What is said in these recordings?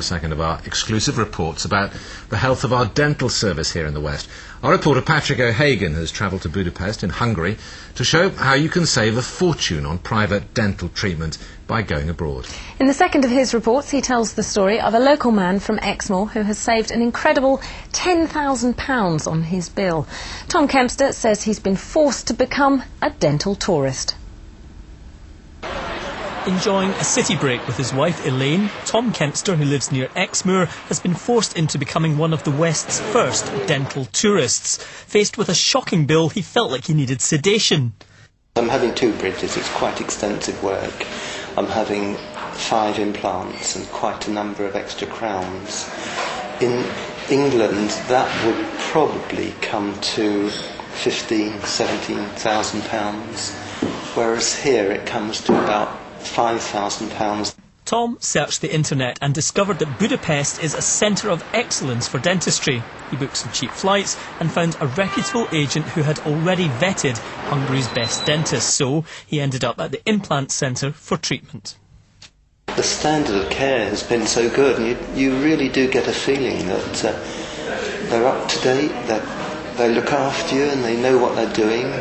second of our exclusive reports about the health of our dental service here in the West. Our reporter Patrick O'Hagan has travelled to Budapest in Hungary to show how you can save a fortune on private dental treatment by going abroad. In the second of his reports, he tells the story of a local man from Exmoor who has saved an incredible £10,000 on his bill. Tom Kempster says he's been forced to become a dental tourist. Enjoying a city break with his wife Elaine, Tom Kempster, who lives near Exmoor, has been forced into becoming one of the West's first dental tourists. Faced with a shocking bill, he felt like he needed sedation. I'm having 2 bridges, it's quite extensive work. I'm having 5 implants and quite a number of extra crowns. In England, that would probably come to £17,000, whereas here it comes to about £5,000. Tom searched the internet and discovered that Budapest is a centre of excellence for dentistry. He booked some cheap flights and found a reputable agent who had already vetted Hungary's best dentists, so he ended up at the Implant Center for treatment. The standard of care has been so good, and you really do get a feeling that they're up to date, that they look after you and they know what they're doing.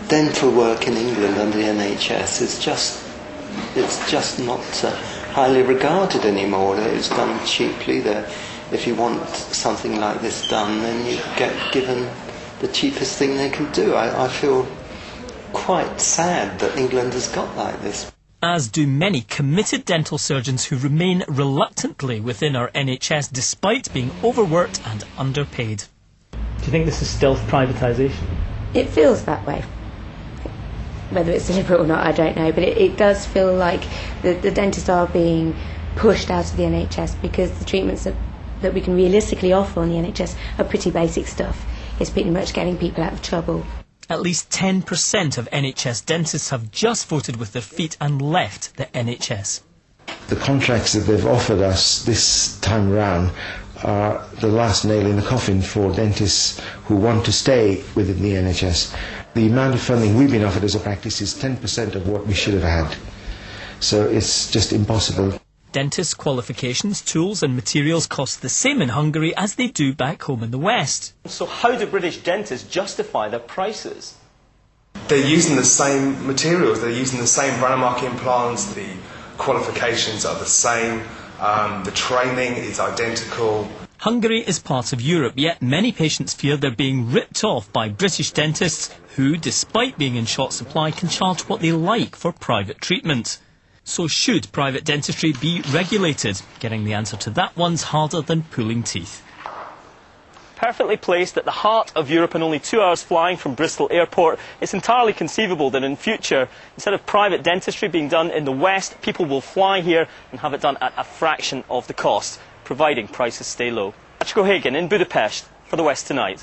Dental work in England under the NHS is just not highly regarded anymore. It's done cheaply. If you want something like this done, then you get given the cheapest thing they can do. I feel quite sad that England has got like this. As do many committed dental surgeons who remain reluctantly within our NHS despite being overworked and underpaid. Do you think this is stealth privatisation? It feels that way. Whether it's deliberate or not, I don't know, but it does feel like the dentists are being pushed out of the NHS because the treatments that we can realistically offer on the NHS are pretty basic stuff. It's pretty much getting people out of trouble. At least 10% of NHS dentists have just voted with their feet and left the NHS. The contracts that they've offered us this time round are the last nail in the coffin for dentists who want to stay within the NHS. The amount of funding we've been offered as a practice is 10% of what we should have had. So it's just impossible. Dentist qualifications, tools and materials cost the same in Hungary as they do back home in the West. So how do British dentists justify their prices? They're using the same materials, they're using the same Brennermark implants, the qualifications are the same, the training is identical. Hungary is part of Europe, yet many patients fear they're being ripped off by British dentists who, despite being in short supply, can charge what they like for private treatment. So should private dentistry be regulated? Getting the answer to that one's harder than pulling teeth. Perfectly placed at the heart of Europe and only 2 hours flying from Bristol Airport, it's entirely conceivable that in future, instead of private dentistry being done in the West, people will fly here and have it done at a fraction of the cost, providing prices stay low. Patrick O'Hagan in Budapest for the West Tonight.